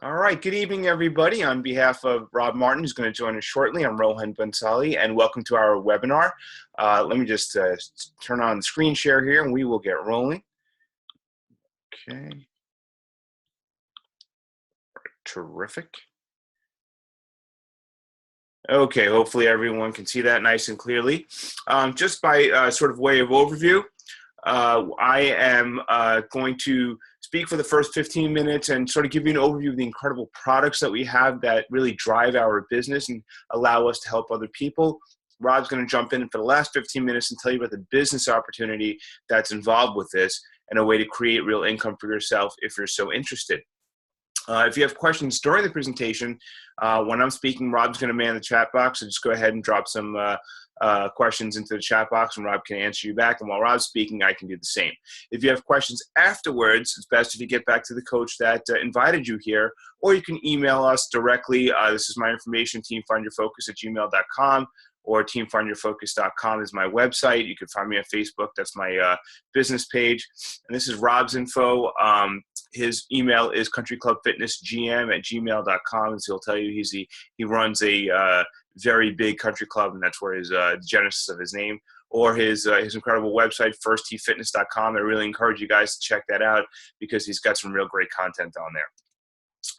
All right, good evening, everybody. On behalf of Rob Martin, who's going to join us shortly, I'm Rohan Bansali, and welcome to our webinar. Let me just turn on the screen share here, and we will get rolling. Okay, terrific. Okay, hopefully everyone can see that nice and clearly. Just by sort of way of overview, I am going to speak for the first 15 minutes and sort of give you an overview of the incredible products that we have that really drive our business and allow us to help other people. Rob's going to jump in for the last 15 minutes and tell you about the business opportunity that's involved with this and a way to create real income for yourself if you're so interested. If you have questions during the presentation, when I'm speaking, Rob's going to man the chat box, so just go ahead and drop some questions into the chat box, and Rob can answer you back. And while Rob's speaking, I can do the same. If you have questions afterwards, it's best if you get back to the coach that invited you here, or you can email us directly. This is my information, teamfindyourfocus@gmail.com, or teamfindyourfocus.com is my website. You can find me on Facebook. That's my business page. And this is Rob's info. His email is countryclubfitnessgm@gmail.com, and so he'll tell you he runs a very big country club, and that's where his genesis of his name, or his incredible website, firstheatfitness.com. I really encourage you guys to check that out because he's got some real great content on there.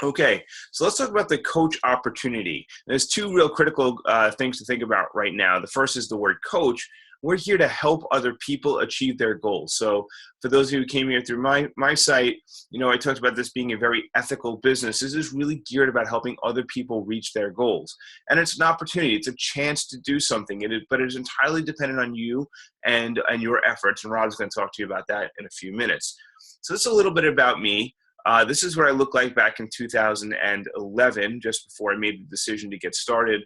Okay, so let's talk about the coach opportunity. There's two real critical things to think about right now. The first is the word coach. We're here to help other people achieve their goals. So for those of you who came here through my site, I talked about this being a very ethical business. This is really geared about helping other people reach their goals. And it's an opportunity. It's a chance to do something. But it is entirely dependent on you and your efforts. And Rob's going to talk to you about that in a few minutes. So this is a little bit about me. This is what I looked like back in 2011, just before I made the decision to get started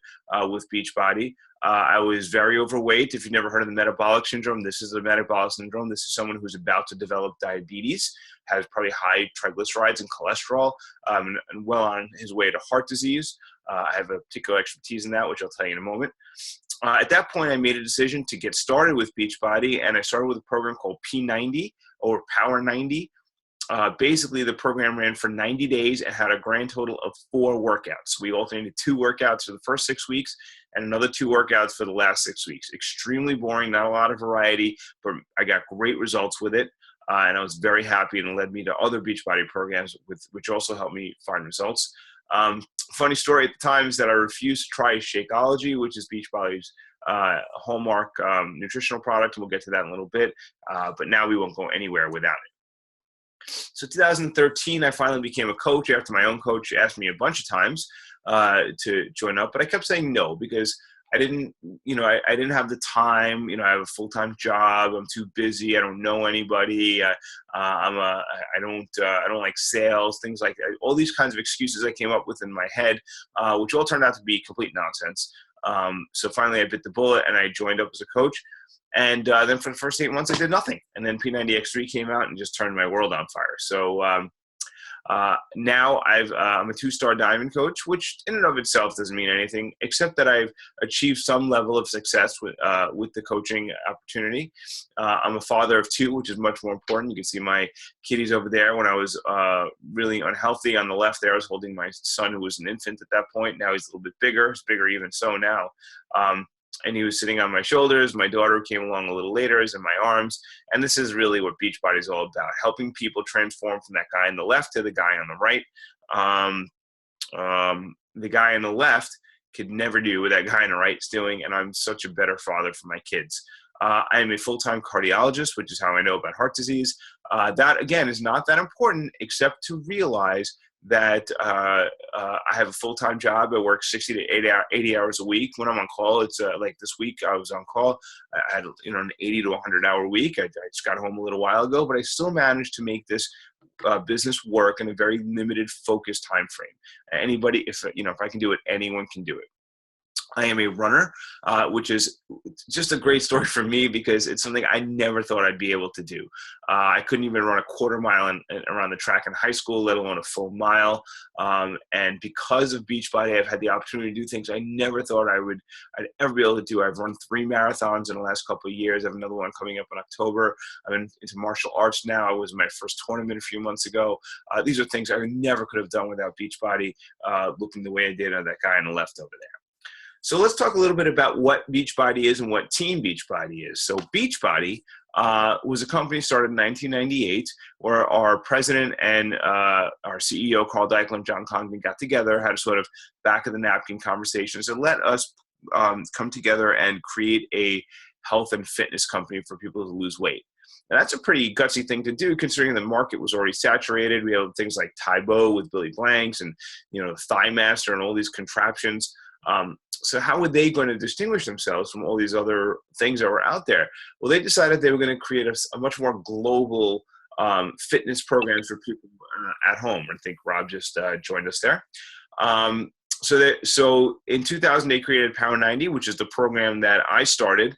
with Beachbody. I was very overweight. If you've never heard of the metabolic syndrome, this is the metabolic syndrome. This is someone who's about to develop diabetes, has probably high triglycerides and cholesterol, and well on his way to heart disease. I have a particular expertise in that, which I'll tell you in a moment. At that point, I made a decision to get started with Beachbody, and I started with a program called P90 or Power 90. Basically, the program ran for 90 days and had a grand total of 4 workouts. We alternated 2 workouts for the first 6 weeks and another 2 workouts for the last 6 weeks. Extremely boring, not a lot of variety, but I got great results with it. And I was very happy, and it led me to other Beachbody programs, which also helped me find results. Funny story at the time is that I refused to try Shakeology, which is Beachbody's hallmark nutritional product. We'll get to that in a little bit, but now we won't go anywhere without it. So 2013, I finally became a coach after my own coach asked me a bunch of times to join up, but I kept saying no because I didn't have the time. I have a full-time job. I'm too busy. I don't know anybody. I don't like sales, things like that. All these kinds of excuses I came up with in my head, which all turned out to be complete nonsense. So finally, I bit the bullet and I joined up as a coach. And then for the first 8 months, I did nothing. And then P90X3 came out and just turned my world on fire. So now I'm a 2-star diamond coach, which in and of itself doesn't mean anything, except that I've achieved some level of success with the coaching opportunity. I'm a father of 2, which is much more important. You can see my kitties over there. When I was really unhealthy on the left there, I was holding my son who was an infant at that point. Now he's a little bit bigger. He's bigger even so now. And he was sitting on my shoulders. My daughter, who came along a little later, is in my arms. And this is really what Beachbody is all about, helping people transform from that guy on the left to the guy on the right. The guy on the left could never do what that guy on the right is doing, and I'm such a better father for my kids. I am a full-time cardiologist, which is how I know about heart disease. That, again, is not that important, except to realize that I have a full-time job. I work 60 to 80 hours a week. When I'm on call, it's like this week I was on call. I had an 80 to 100-hour week. I just got home a little while ago, but I still managed to make this business work in a very limited, focused time frame. Anybody, if I can do it, anyone can do it. I am a runner, which is just a great story for me because it's something I never thought I'd be able to do. I couldn't even run a quarter mile around the track in high school, let alone a full mile. And because of Beachbody, I've had the opportunity to do things I never thought I'd ever be able to do. I've run 3 marathons in the last couple of years. I have another one coming up in October. I'm into martial arts now. I was in my first tournament a few months ago. These are things I never could have done without Beachbody, looking the way I did on that guy on the left over there. So let's talk a little bit about what Beachbody is and what Team Beachbody is. So Beachbody was a company started in 1998 where our president and our CEO, Carl Deichel and John Congdon, got together, had a sort of back-of-the-napkin conversations, and let us come together and create a health and fitness company for people who lose weight. And that's a pretty gutsy thing to do, considering the market was already saturated. We have things like Tybo with Billy Blanks and, Thigh Master and all these contraptions. So how were they going to distinguish themselves from all these other things that were out there? Well, they decided they were going to create a much more global fitness programs for people at home. I think Rob just joined us there. So in 2000, they created Power 90, which is the program that I started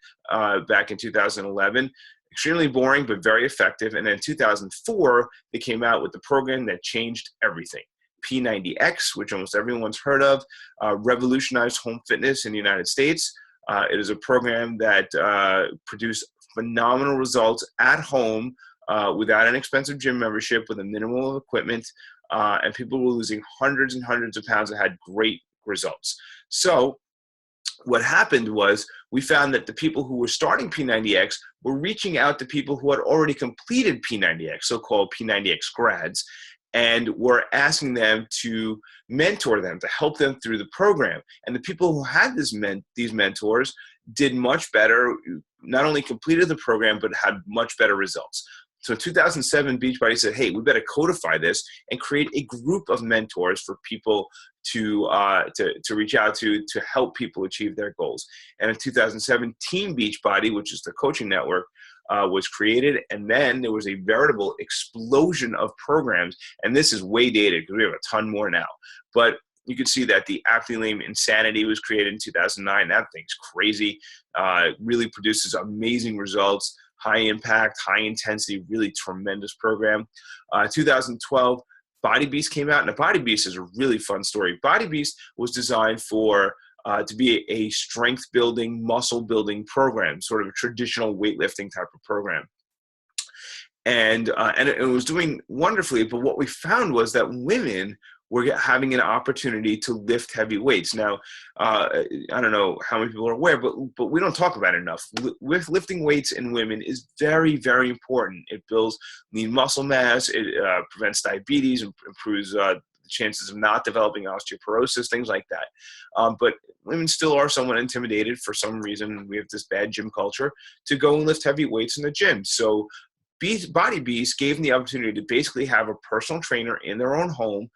back in 2011. Extremely boring, but very effective. And then 2004, they came out with the program that changed everything. P90X, which almost everyone's heard of, revolutionized home fitness in the United States. It is a program that produced phenomenal results at home without an expensive gym membership, with a minimum of equipment, and people were losing hundreds and hundreds of pounds that had great results. So what happened was we found that the people who were starting P90X were reaching out to people who had already completed P90X, so-called P90X grads, and we're asking them to mentor them, to help them through the program. And the people who had these mentors did much better, not only completed the program, but had much better results. So in 2007, Beachbody said, hey, we better codify this and create a group of mentors for people to reach out to help people achieve their goals. And in 2007, Team Beachbody, which is the coaching network, was created, and then there was a veritable explosion of programs, and this is way dated because we have a ton more now. But you can see that the Aptly Insanity was created in 2009. That thing's crazy. Really produces amazing results, high impact, high intensity, really tremendous program. 2012, Body Beast came out, and the Body Beast is a really fun story. Body Beast was designed for to be a strength building, muscle building program, sort of a traditional weightlifting type of program. And it was doing wonderfully, but what we found was that women were having an opportunity to lift heavy weights. Now, I don't know how many people are aware, but we don't talk about it enough. With lifting weights in women is very, very important. It builds lean muscle mass, it prevents diabetes, improves the chances of not developing osteoporosis, things like that. But women still are somewhat intimidated for some reason. We have this bad gym culture to go and lift heavy weights in the gym. So Body Beast gave them the opportunity to basically have a personal trainer in their own home,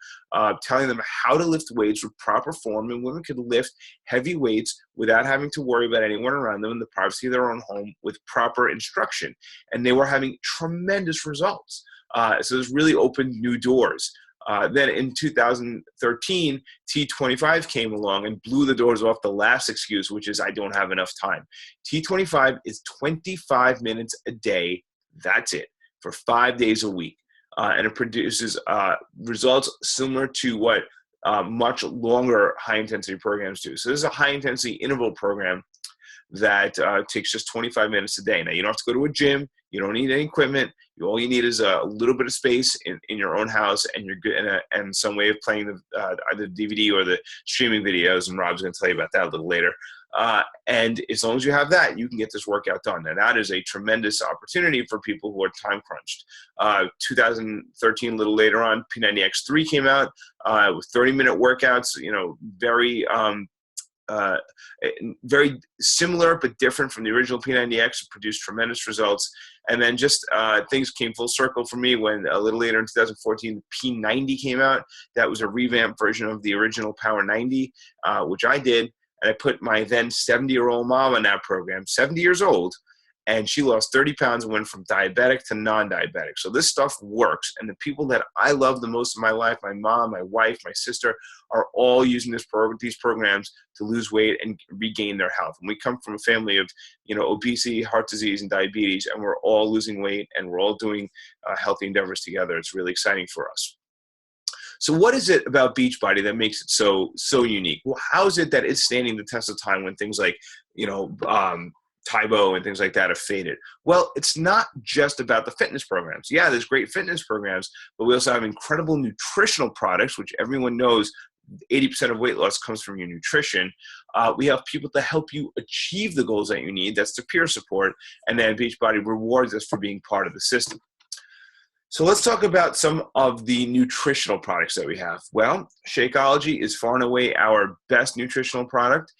telling them how to lift weights with proper form, and women could lift heavy weights without having to worry about anyone around them in the privacy of their own home with proper instruction. And they were having tremendous results. So this really opened new doors. Then in 2013, T25 came along and blew the doors off the last excuse, which is I don't have enough time. T25 is 25 minutes a day. That's it, for 5 days a week. And it produces results similar to what much longer high-intensity programs do. So this is a high-intensity interval program that takes just 25 minutes a day. Now, you don't have to go to a gym. You don't need any equipment. All you need is a little bit of space in your own house, and you're good, and some way of playing either the DVD or the streaming videos, and Rob's going to tell you about that a little later. And as long as you have that, you can get this workout done. And that is a tremendous opportunity for people who are time crunched. 2013, a little later on, P90X3 came out with 30-minute workouts, very similar but different from the original P90X. It produced tremendous results. And then just things came full circle for me when a little later in 2014, P90 came out. That was a revamped version of the original Power 90, which I did. And I put my then 70-year-old mom on that program, 70 years old. and she lost 30 pounds and went from diabetic to non-diabetic. So this stuff works. And the people that I love the most in my life, my mom, my wife, my sister, are all using these programs to lose weight and regain their health. And we come from a family of, obesity, heart disease, and diabetes, and we're all losing weight, and we're all doing healthy endeavors together. It's really exciting for us. So what is it about Beachbody that makes it so unique? Well, how is it that it's standing the test of time when things like, Tybo and things like that have faded? Well, it's not just about the fitness programs. Yeah, there's great fitness programs, but we also have incredible nutritional products, which everyone knows 80% of weight loss comes from your nutrition. We have people to help you achieve the goals that you need. That's the peer support. And then Beachbody rewards us for being part of the system. So let's talk about some of the nutritional products that we have. Well, Shakeology is far and away our best nutritional product.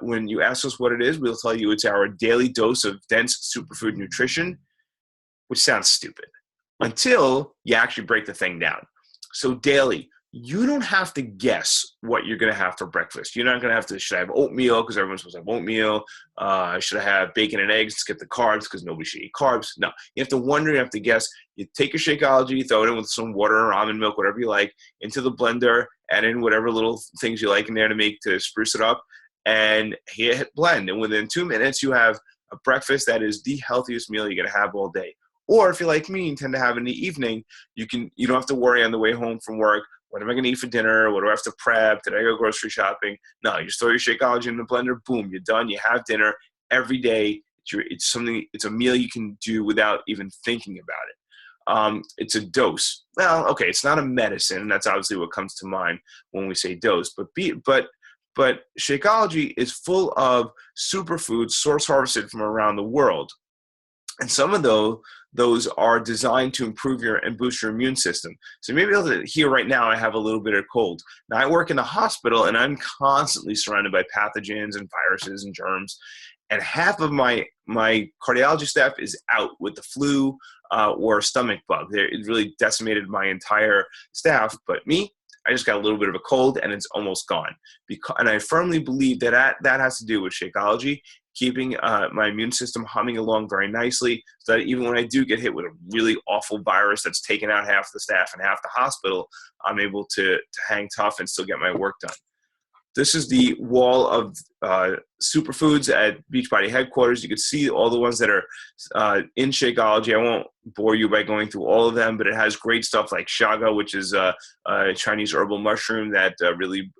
When you ask us what it is, we'll tell you it's our daily dose of dense superfood nutrition, which sounds stupid until you actually break the thing down. So daily, you don't have to guess what you're going to have for breakfast. You're not going to have to, should I have oatmeal because everyone's supposed to have oatmeal? Should I have bacon and eggs, skip the carbs because nobody should eat carbs? No, you have to wonder, you have to guess. You take your Shakeology, you throw it in with some water or almond milk, whatever you like, into the blender, add in whatever little things you like in there to spruce it up, and hit blend. And within 2 minutes, you have a breakfast that is the healthiest meal you're going to have all day. Or if you're like me and tend to have in the evening, you don't have to worry on the way home from work. What am I going to eat for dinner? What do I have to prep? Did I go grocery shopping? No, you just throw your Shakeology in the blender. Boom, you're done. You have dinner every day. It's a meal you can do without even thinking about it. It's a dose. Well, okay, it's not a medicine. That's obviously what comes to mind when we say dose. But Shakeology is full of superfoods source harvested from around the world. And some of those are designed to improve and boost your immune system. So maybe able to hear right now I have a little bit of cold. Now I work in the hospital and I'm constantly surrounded by pathogens and viruses and germs. And half of my cardiology staff is out with the flu or stomach bug. It really decimated my entire staff. But me, I just got a little bit of a cold and it's almost gone. And I firmly believe that has to do with Shakeology, keeping my immune system humming along very nicely, so that even when I do get hit with a really awful virus that's taken out half the staff and half the hospital, I'm able to hang tough and still get my work done. This is the wall of superfoods at Beachbody headquarters. You can see all the ones that are in Shakeology. I won't bore you by going through all of them, but it has great stuff like shaga, which is a Chinese herbal mushroom that really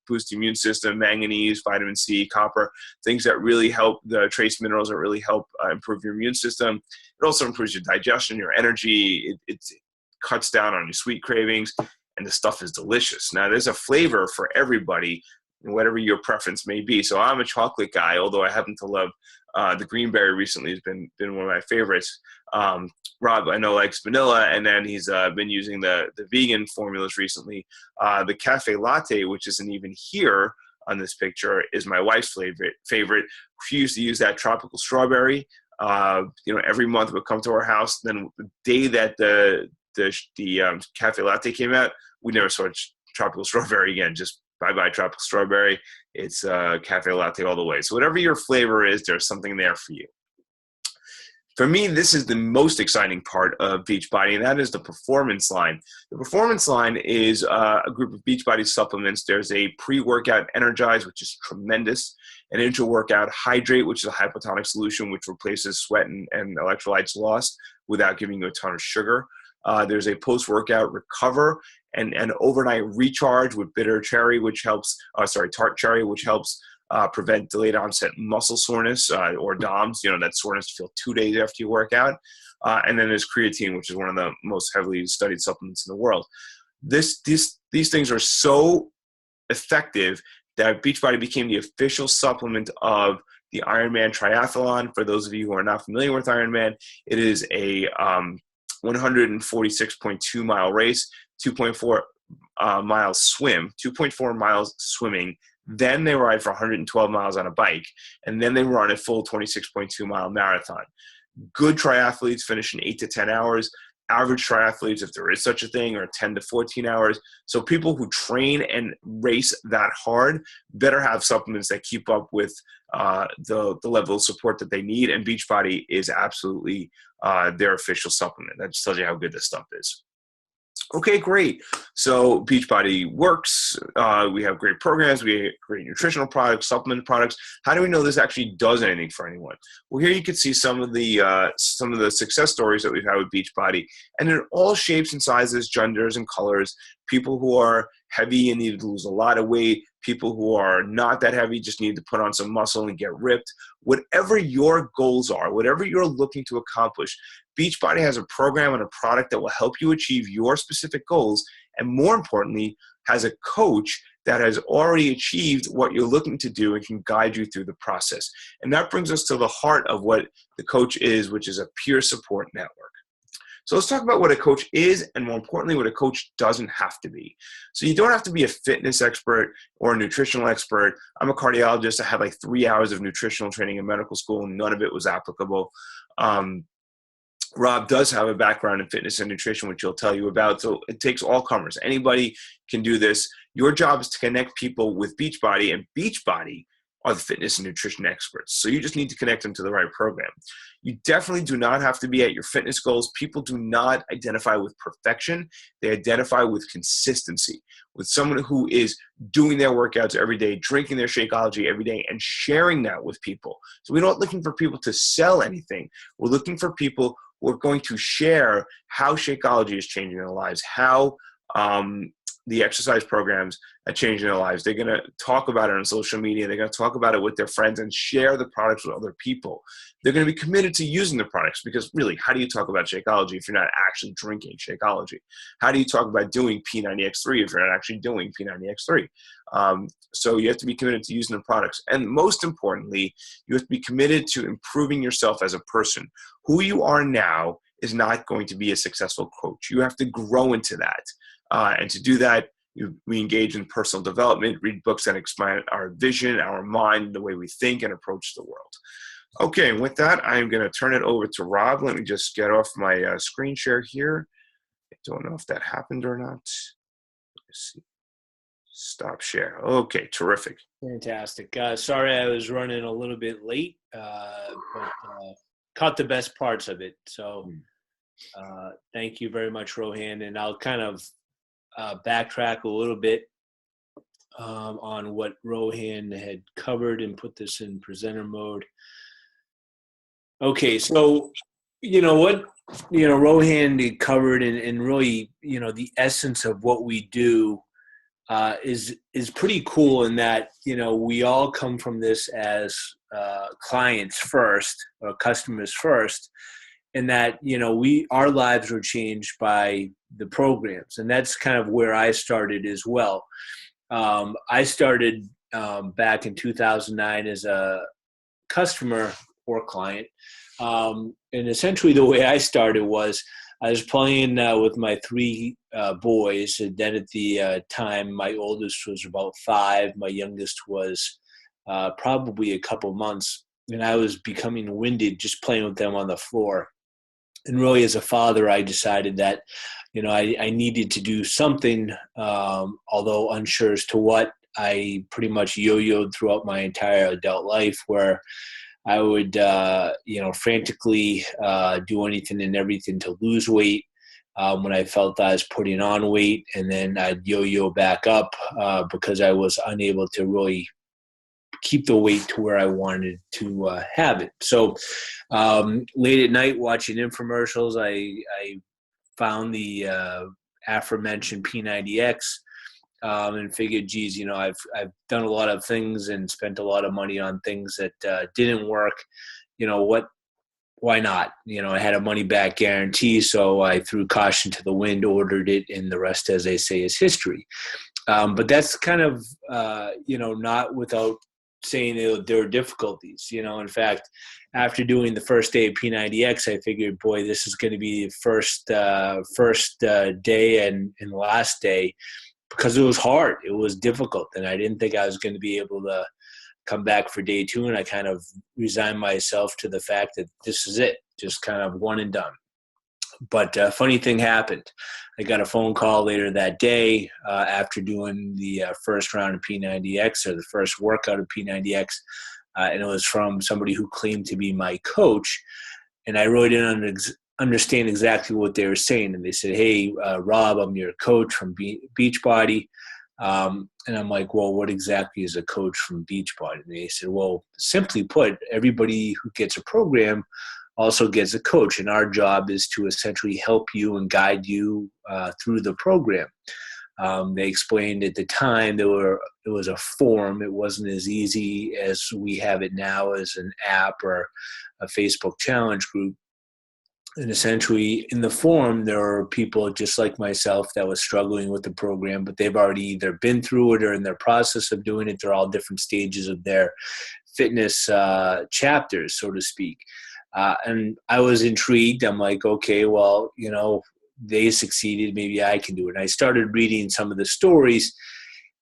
boosts the immune system, manganese, vitamin C, copper, things that really help, the trace minerals that really help improve your immune system. It also improves your digestion, your energy. It cuts down on your sweet cravings. And the stuff is delicious. Now, there's a flavor for everybody, whatever your preference may be. So I'm a chocolate guy, although I happen to love the green berry recently has been one of my favorites. Rob, I know, likes vanilla, and then he's been using the vegan formulas recently. The cafe latte, which isn't even here on this picture, is my wife's favorite. She used to use that tropical strawberry. Every month it would come to our house. Then the day that the cafe latte came out, we never saw tropical strawberry again. Just bye-bye tropical strawberry. It's cafe latte all the way. So whatever your flavor is, there's something there for you. For me, this is the most exciting part of Beachbody, and that is the performance line. The performance line is a group of Beachbody supplements. There's a pre-workout Energize, which is tremendous, an intra-workout Hydrate, which is a hypotonic solution which replaces sweat and electrolytes lost without giving you a ton of sugar. There's a post-workout Recover and an overnight Recharge with bitter cherry, which helps, tart cherry, which helps prevent delayed onset muscle soreness or DOMS, that soreness you feel 2 days after you work out. And then there's creatine, which is one of the most heavily studied supplements in the world. These things are so effective that Beachbody became the official supplement of the Ironman triathlon. For those of you who are not familiar with Ironman, it is a 146.2 mile race, 2.4 miles swim, 2.4 miles swimming. Then they ride for 112 miles on a bike, and then they run a full 26.2 mile marathon. Good triathletes finish in 8 to 10 hours. average triathletes, if there is such a thing, are 10 to 14 hours. So people who train and race that hard better have supplements that keep up with the level of support that they need. And Beachbody is absolutely their official supplement. That just tells you how good this stuff is. Okay, great. So Beachbody works. We have great programs. We have great nutritional products, supplement products. How do we know this actually does anything for anyone? Well, here you can see some of the success stories that we've had with Beachbody, and in all shapes and sizes, genders and colors. People who are heavy and need to lose a lot of weight. People who are not that heavy just need to put on some muscle and get ripped. Whatever your goals are, whatever you're looking to accomplish, Beachbody has a program and a product that will help you achieve your specific goals, and more importantly, has a coach that has already achieved what you're looking to do and can guide you through the process. And that brings us to the heart of what the coach is, which is a peer support network. So let's talk about what a coach is, and more importantly, what a coach doesn't have to be. So you don't have to be a fitness expert or a nutritional expert. I'm a cardiologist. I had like 3 hours of nutritional training in medical school, and none of it was applicable. Rob does have a background in fitness and nutrition, which he'll tell you about. So it takes all comers. Anybody can do this. Your job is to connect people with Beachbody, and Beachbody are the fitness and nutrition experts. So you just need to connect them to the right program. You definitely do not have to be at your fitness goals. People do not identify with perfection. They identify with consistency, with someone who is doing their workouts every day, drinking their Shakeology every day, and sharing that with people. So we're not looking for people to sell anything. We're looking for people who are going to share how Shakeology is changing their lives, how the exercise programs are changing their lives. They're going to talk about it on social media. They're going to talk about it with their friends and share the products with other people. They're going to be committed to using the products, because really, how do you talk about Shakeology if you're not actually drinking Shakeology? How do you talk about doing P90X3 if you're not actually doing P90X3? So you have to be committed to using the products. And most importantly, you have to be committed to improving yourself as a person. Who you are now is not going to be a successful coach. You have to grow into that. And to do that, we engage in personal development, read books that expand our vision, our mind, the way we think and approach the world. Okay, with that, I'm going to turn it over to Rob. Let me just get off my screen share here. I don't know if that happened or not. Let's see. Stop share. Okay, terrific. Fantastic. Sorry I was running a little bit late, but caught the best parts of it. So thank you very much, Rohan. And I'll kind of backtrack a little bit on what Rohan had covered and put this in presenter mode. Okay, so what Rohan had covered and really the essence of what we do is pretty cool in that we all come from this as clients first or customers first. And that, our lives were changed by the programs. And that's kind of where I started as well. I started back in 2009 as a customer or client. And essentially the way I started was I was playing with my 3 boys. And then at the time, my oldest was about 5. My youngest was probably a couple months. And I was becoming winded just playing with them on the floor. And really, as a father, I decided that, I needed to do something, although unsure as to what. I pretty much yo-yoed throughout my entire adult life, where I would, frantically do anything and everything to lose weight when I felt I was putting on weight, and then I'd yo-yo back up because I was unable to really keep the weight to where I wanted to have it. So late at night watching infomercials, I found the aforementioned P90X and figured, geez, I've done a lot of things and spent a lot of money on things that didn't work. Why not? I had a money back guarantee, so I threw caution to the wind, ordered it, and the rest, as they say, is history. But that's kind of, not without saying there were difficulties. In fact, after doing the first day of P90X, I figured, boy, this is going to be the first day and the last day, because it was hard. It was difficult, and I didn't think I was going to be able to come back for day 2, and I kind of resigned myself to the fact that this is it, just kind of one and done. But a funny thing happened. I got a phone call later that day after doing the first round of P90X, or the first workout of P90X, and it was from somebody who claimed to be my coach. And I really didn't understand exactly what they were saying. And they said, "Hey, Rob, I'm your coach from Beachbody." And I'm like, "Well, what exactly is a coach from Beachbody?" And they said, "Well, simply put, everybody who gets a program also gets a coach, and our job is to essentially help you and guide you through the program." They explained at the time it was a form. It wasn't as easy as we have it now as an app or a Facebook challenge group. And essentially in the forum, there are people just like myself that was struggling with the program, but they've already either been through it or in their process of doing it. They're all different stages of their fitness chapters, so to speak. And I was intrigued. I'm like, okay, well, they succeeded. Maybe I can do it. And I started reading some of the stories,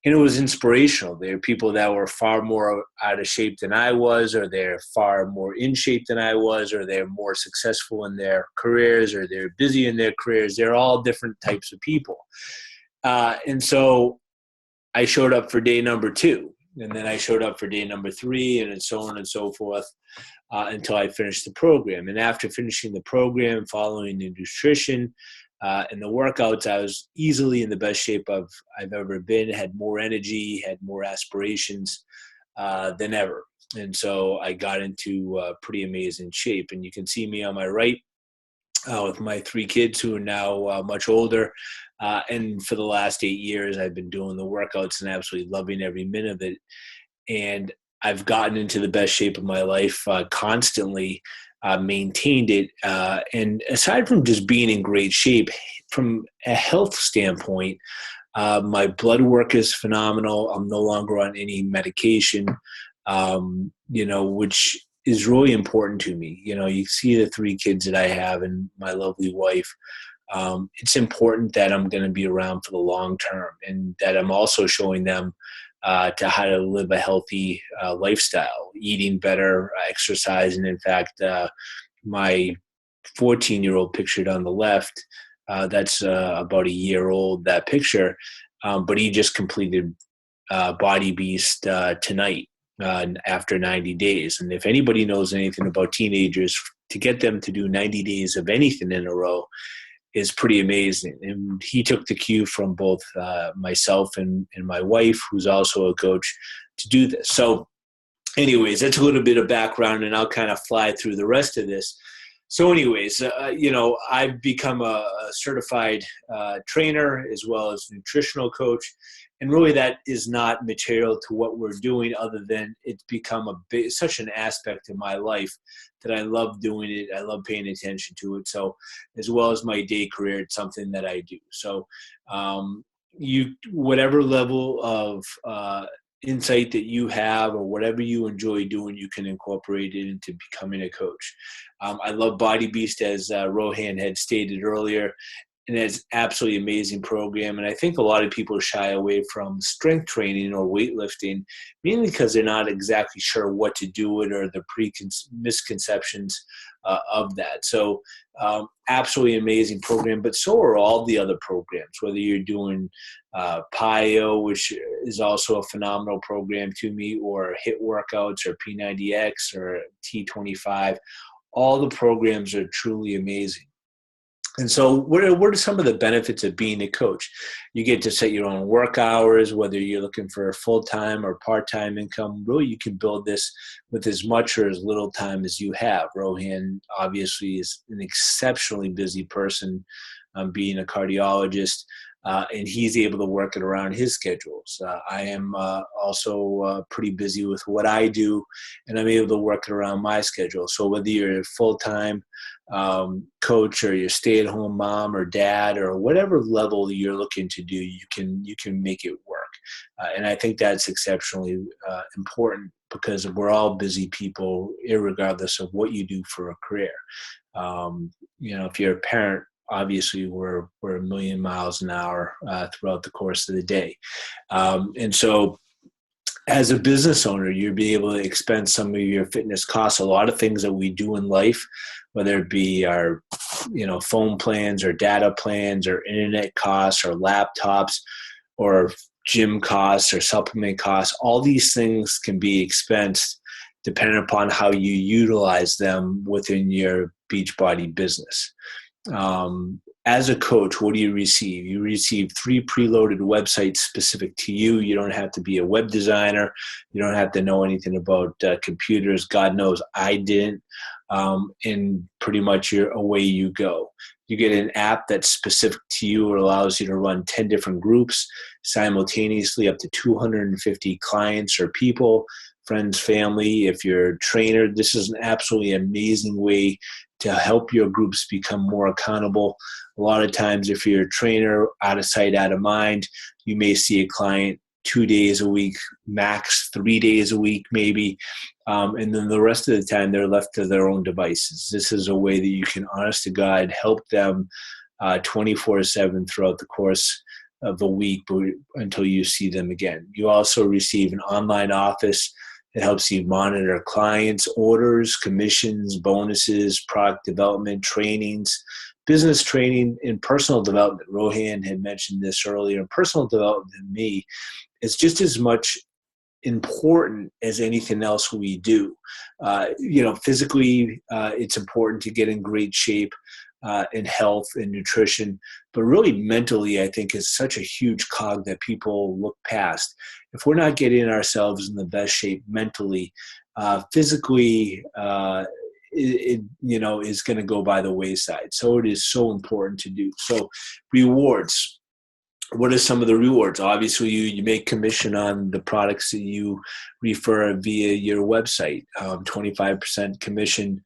and it was inspirational. There are people that were far more out of shape than I was, or they're far more in shape than I was, or they're more successful in their careers, or they're busy in their careers. They're all different types of people. And so I showed up for day number 2, and then I showed up for day number 3, and so on and so forth until I finished the program. And after finishing the program, following the nutrition, and the workouts, I was easily in the best shape I've ever been, had more energy, had more aspirations than ever. And so I got into pretty amazing shape. And you can see me on my right with my 3 kids who are now much older. And for the last 8 years, I've been doing the workouts and absolutely loving every minute of it. And I've gotten into the best shape of my life constantly. Maintained it. And aside from just being in great shape, from a health standpoint, my blood work is phenomenal. I'm no longer on any medication, which is really important to me. You see the 3 kids that I have and my lovely wife. It's important that I'm going to be around for the long term, and that I'm also showing them to how to live a healthy lifestyle, eating better, exercising. In fact, my 14-year-old pictured on the left, that's about a year old, that picture, but he just completed Body Beast tonight after 90 days. And if anybody knows anything about teenagers, to get them to do 90 days of anything in a row is pretty amazing. And he took the cue from both myself and my wife, who's also a coach, to do this. So anyways, that's a little bit of background, and I'll kind of fly through the rest of this. So anyways, I've become a certified trainer as well as nutritional coach. And really that is not material to what we're doing, other than it's become such an aspect of my life that I love doing it. I love paying attention to it. So as well as my day career, it's something that I do. So whatever level of insight that you have, or whatever you enjoy doing, you can incorporate it into becoming a coach. I love Body Beast, as Rohan had stated earlier, and it's absolutely amazing program. And I think a lot of people shy away from strength training or weightlifting, mainly because they're not exactly sure what to do with, or the misconceptions of that. So absolutely amazing program, but so are all the other programs, whether you're doing PIO, which is also a phenomenal program to me, or HIIT workouts, or P90X, or T25. All the programs are truly amazing. And so what are some of the benefits of being a coach? You get to set your own work hours, whether you're looking for a full-time or part-time income. Really, you can build this with as much or as little time as you have. Rohan obviously is an exceptionally busy person, being a cardiologist, and he's able to work it around his schedules. I am also pretty busy with what I do, and I'm able to work it around my schedule. So whether you're a full-time coach, or your stay-at-home mom or dad, or whatever level you're looking to do, you can make it work. And I think that's exceptionally important, because we're all busy people, irregardless of what you do for a career. If you're a parent, obviously we're a million miles an hour throughout the course of the day. And so as a business owner, you'll be able to expense some of your fitness costs. A lot of things that we do in life, whether it be our, phone plans or data plans or internet costs or laptops or gym costs or supplement costs, all these things can be expensed depending upon how you utilize them within your Beachbody business. As a coach, what do you receive? You receive 3 preloaded websites specific to you. You don't have to be a web designer. You don't have to know anything about computers. God knows I didn't. And pretty much away you go. You get an app that's specific to you. It allows you to run 10 different groups simultaneously, up to 250 clients or people, friends, family. If you're a trainer, this is an absolutely amazing way to help your groups become more accountable. A lot of times, if you're a trainer, out of sight, out of mind, you may see a client 2 days a week, max 3 days a week, maybe. And then the rest of the time, they're left to their own devices. This is a way that you can, honest to God, help them 24/7 throughout the course of the week until you see them again. You also receive an online office that helps you monitor clients, orders, commissions, bonuses, product development, trainings, business training, and personal development. Rohan had mentioned this earlier. Personal development to me is just as much important as anything else we do. Physically, it's important to get in great shape in health and nutrition, but really mentally, I think is such a huge cog that people look past. If we're not getting ourselves in the best shape mentally, physically, it is going to go by the wayside. So it is so important to do. So rewards. What are some of the rewards? Obviously, you make commission on the products that you refer via your website. 25% commission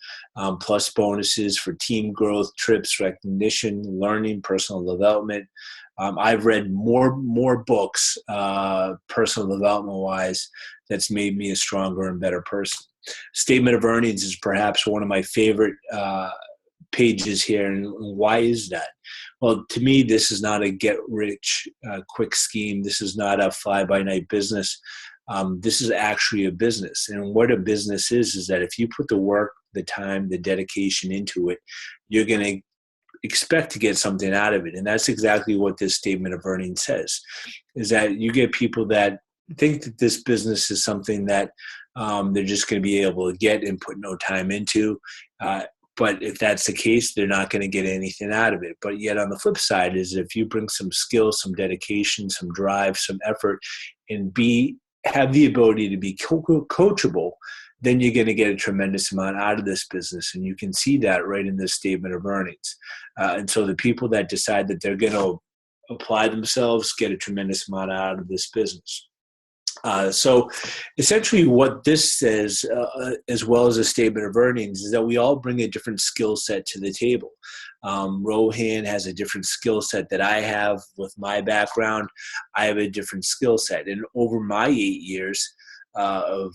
plus bonuses for team growth, trips, recognition, learning, personal development. I've read more books, personal development-wise, that's made me a stronger and better person. Statement of earnings is perhaps one of my favorite pages here. And why is that? Well, to me, this is not a get-rich-quick scheme. This is not a fly-by-night business. This is actually a business. And what a business is that if you put the work, the time, the dedication into it, you're going to expect to get something out of it. And that's exactly what this statement of earnings says, is that you get people that think that this business is something that they're just going to be able to get and put no time into. But if that's the case, they're not going to get anything out of it. But yet on the flip side is if you bring some skill, some dedication, some drive, some effort, and have the ability to be coachable, then you're going to get a tremendous amount out of this business. And you can see that right in this statement of earnings. And so the people that decide that they're going to apply themselves get a tremendous amount out of this business. So essentially what this says, as well as a statement of earnings, is that we all bring a different skill set to the table. Rohan has a different skill set that I have with my background. I have a different skill set. And over my 8 years of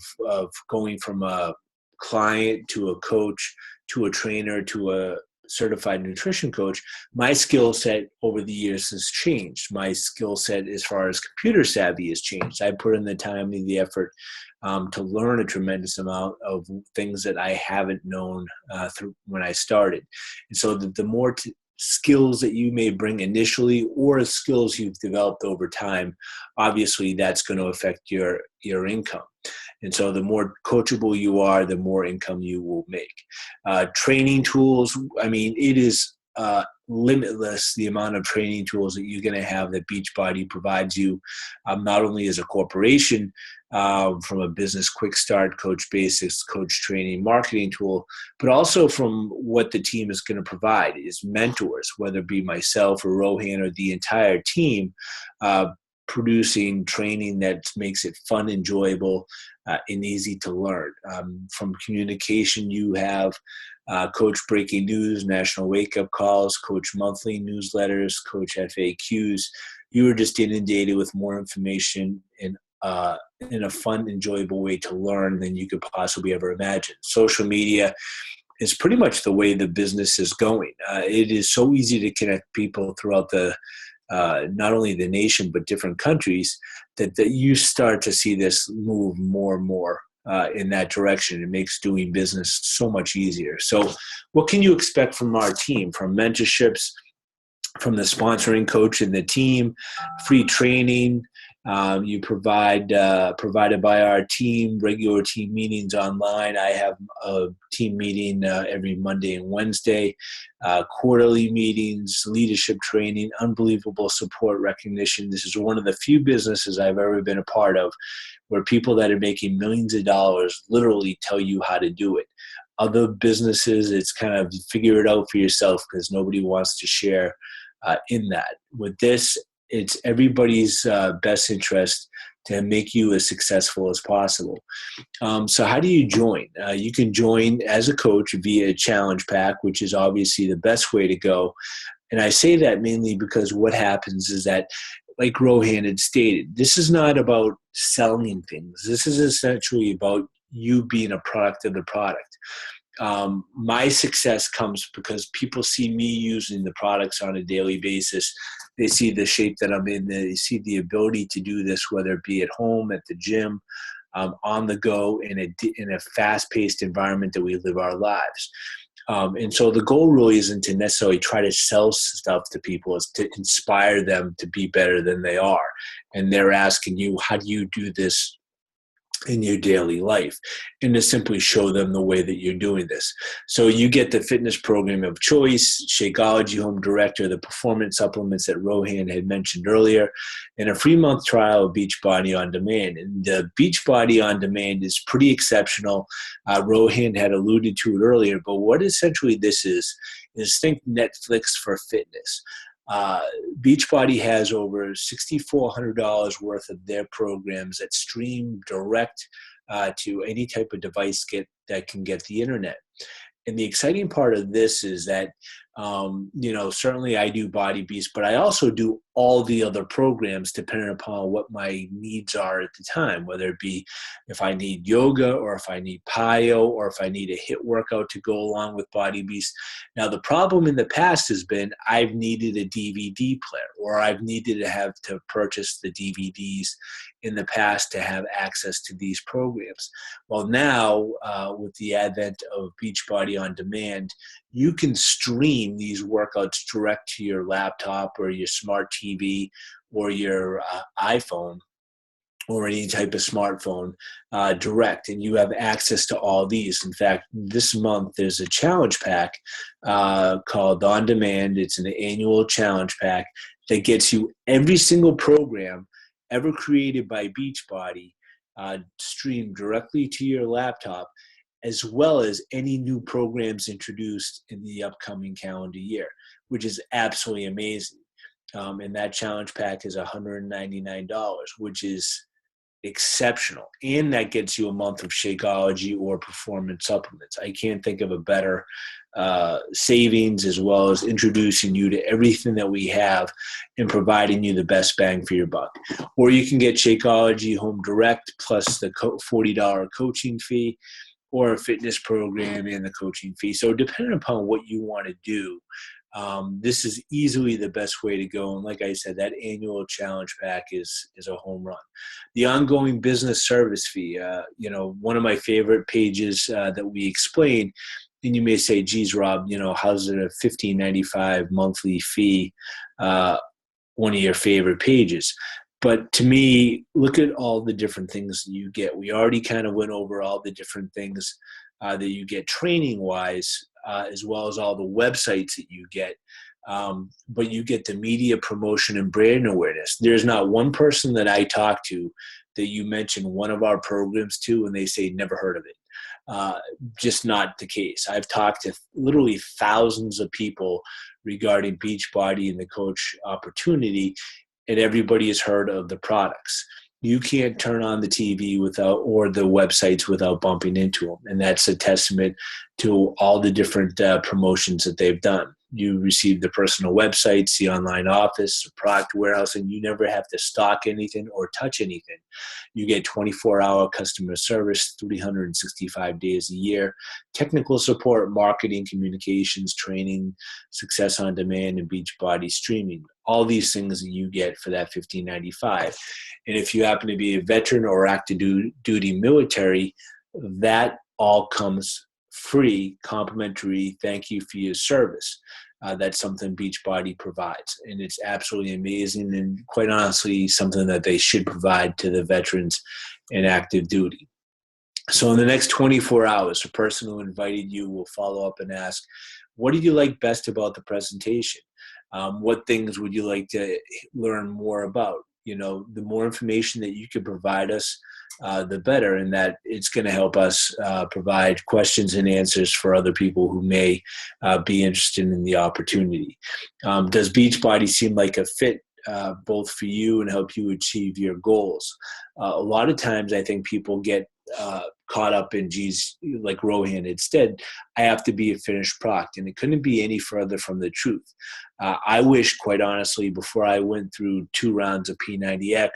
going from a client to a coach to a trainer to a certified nutrition coach, my skill set over the years has changed. My skill set as far as computer savvy has changed. I put in the time and the effort to learn a tremendous amount of things that I haven't known through when I started. And so the more skills that you may bring initially or skills you've developed over time, obviously that's going to affect your income. And so the more coachable you are, the more income you will make. Training tools, I mean, it is limitless, the amount of training tools that you're going to have that Beachbody provides you, not only as a corporation, from a business quick start, coach basics, coach training, marketing tool, but also from what the team is going to provide is mentors, whether it be myself or Rohan or the entire team, producing training that makes it fun, enjoyable, and easy to learn. From communication, you have Coach Breaking News, National Wake Up Calls, Coach Monthly newsletters, Coach FAQs. You are just inundated with more information in a fun, enjoyable way to learn than you could possibly ever imagine. Social media is pretty much the way the business is going. It is so easy to connect people throughout the not only the nation, but different countries, that you start to see this move more and more in that direction. It makes doing business so much easier. So what can you expect from our team, from mentorships, from the sponsoring coach and the team, free training? You provided by our team, regular team meetings online. I have a team meeting every Monday and Wednesday, quarterly meetings, leadership training, unbelievable support recognition. This is one of the few businesses I've ever been a part of where people that are making millions of dollars literally tell you how to do it. Other businesses, it's kind of figure it out for yourself because nobody wants to share in that. With this, it's everybody's best interest to make you as successful as possible. So how do you join? You can join as a coach via a challenge pack, which is obviously the best way to go. And I say that mainly because what happens is that, like Rohan had stated, this is not about selling things. This is essentially about you being a product of the product. My success comes because people see me using the products on a daily basis. They see the shape that I'm in. They see the ability to do this, whether it be at home, at the gym, on the go, in a fast-paced environment that we live our lives. And so the goal really isn't to necessarily try to sell stuff to people. It's to inspire them to be better than they are. And they're asking you, how do you do this in your daily life, and to simply show them the way that you're doing this. So you get the fitness program of choice, Shakeology Home Director, the performance supplements that Rohan had mentioned earlier, and a free month trial of Beachbody On Demand. And the Beachbody On Demand is pretty exceptional. Rohan had alluded to it earlier, but what essentially this is think Netflix for fitness. Beachbody has over $6,400 worth of their programs that stream direct to any type of device that can get the internet. And the exciting part of this is that, certainly I do Body Beast, but I also do all the other programs depending upon what my needs are at the time, whether it be if I need yoga or if I need PIO or if I need a HIIT workout to go along with Body Beast. Now, the problem in the past has been I've needed a DVD player, or I've needed to have to purchase the DVDs in the past to have access to these programs. Well, now with the advent of Beachbody On Demand, you can stream these workouts direct to your laptop or your smart TV or your iPhone or any type of smartphone direct, and you have access to all these. In fact, this month there's a challenge pack called On Demand. It's an annual challenge pack that gets you every single program ever created by Beachbody streamed directly to your laptop, as well as any new programs introduced in the upcoming calendar year, which is absolutely amazing. And that challenge pack is $199, which is exceptional. And that gets you a month of Shakeology or performance supplements. I can't think of a better savings, as well as introducing you to everything that we have and providing you the best bang for your buck. Or you can get Shakeology Home Direct plus the $40 coaching fee, or a fitness program and the coaching fee. So depending upon what you want to do, this is easily the best way to go. And like I said, that annual challenge pack is a home run. The ongoing business service fee, one of my favorite pages that we explain, and you may say, geez, Rob, how's it a $15.95 monthly fee, one of your favorite pages? But to me, look at all the different things that you get. We already kind of went over all the different things that you get training-wise, as well as all the websites that you get. But you get the media promotion and brand awareness. There's not one person that I talk to that you mention one of our programs to and they say, never heard of it. Just not the case. I've talked to literally thousands of people regarding Beachbody and the coach opportunity, and everybody has heard of the products. You can't turn on the TV or the websites without bumping into them. And that's a testament to all the different promotions that they've done. You receive the personal websites, the online office, the product warehouse, and you never have to stock anything or touch anything. You get 24-hour customer service, 365 days a year, technical support, marketing, communications, training, success on demand, and Beachbody streaming. all these things that you get for that $15.95. And if you happen to be a veteran or active duty military, that all comes free, complimentary. Thank you for your service. That's something Beachbody provides, and it's absolutely amazing, and quite honestly, something that they should provide to the veterans in active duty. So in the next 24 hours, the person who invited you will follow up and ask, what did you like best about the presentation? What things would you like to learn more about? You know, the more information that you can provide us, the better, and that it's going to help us provide questions and answers for other people who may be interested in the opportunity. Does Beachbody seem like a fit both for you and help you achieve your goals? A lot of times I think people get caught up in, geez, like Rohan. Instead, I have to be a finished product, and it couldn't be any further from the truth. I wish, quite honestly, before I went through 2 rounds of P90X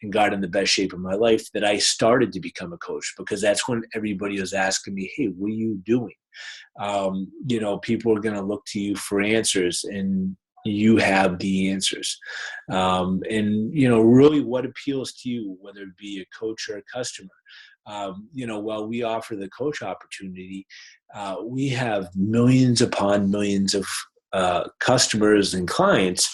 and got in the best shape of my life, that I started to become a coach, because that's when everybody was asking me, hey, what are you doing? You know, people are going to look to you for answers, and you have the answers. And, you know, really what appeals to you, whether it be a coach or a customer. You know, while we offer the coach opportunity, we have millions upon millions of customers and clients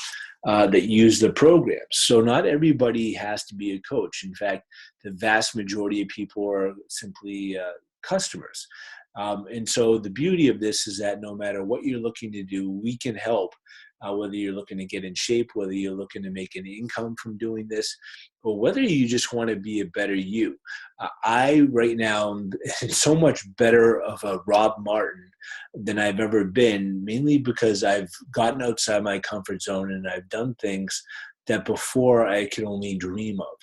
that use the program. So not everybody has to be a coach. In fact, the vast majority of people are simply customers. And so the beauty of this is that no matter what you're looking to do, we can help. Whether you're looking to get in shape, whether you're looking to make an income from doing this, or whether you just want to be a better you. I right now am so much better of a Rob Martin than I've ever been, mainly because I've gotten outside my comfort zone and I've done things that before I could only dream of.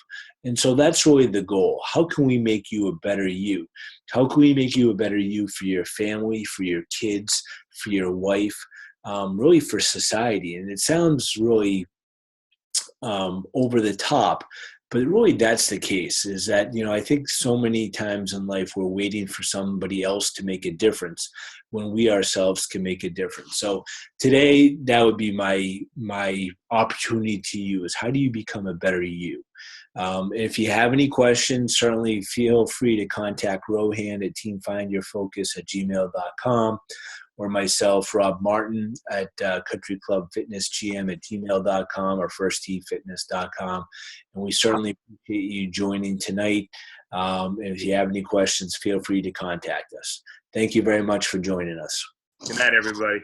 And so that's really the goal. How can we make you a better you? How can we make you a better you for your family, for your kids, for your wife? Really for society. And it sounds really over the top, but really that's the case. Is that, you know, I think so many times in life we're waiting for somebody else to make a difference when we ourselves can make a difference. So today, that would be my opportunity to you, is how do you become a better you? If you have any questions, certainly feel free to contact Rohan at teamfindyourfocus@gmail.com, or myself, Rob Martin, at countryclubfitnessgm@gmail.com or firstteamfitness.com. And we certainly appreciate you joining tonight. And if you have any questions, feel free to contact us. Thank you very much for joining us. Good night, everybody.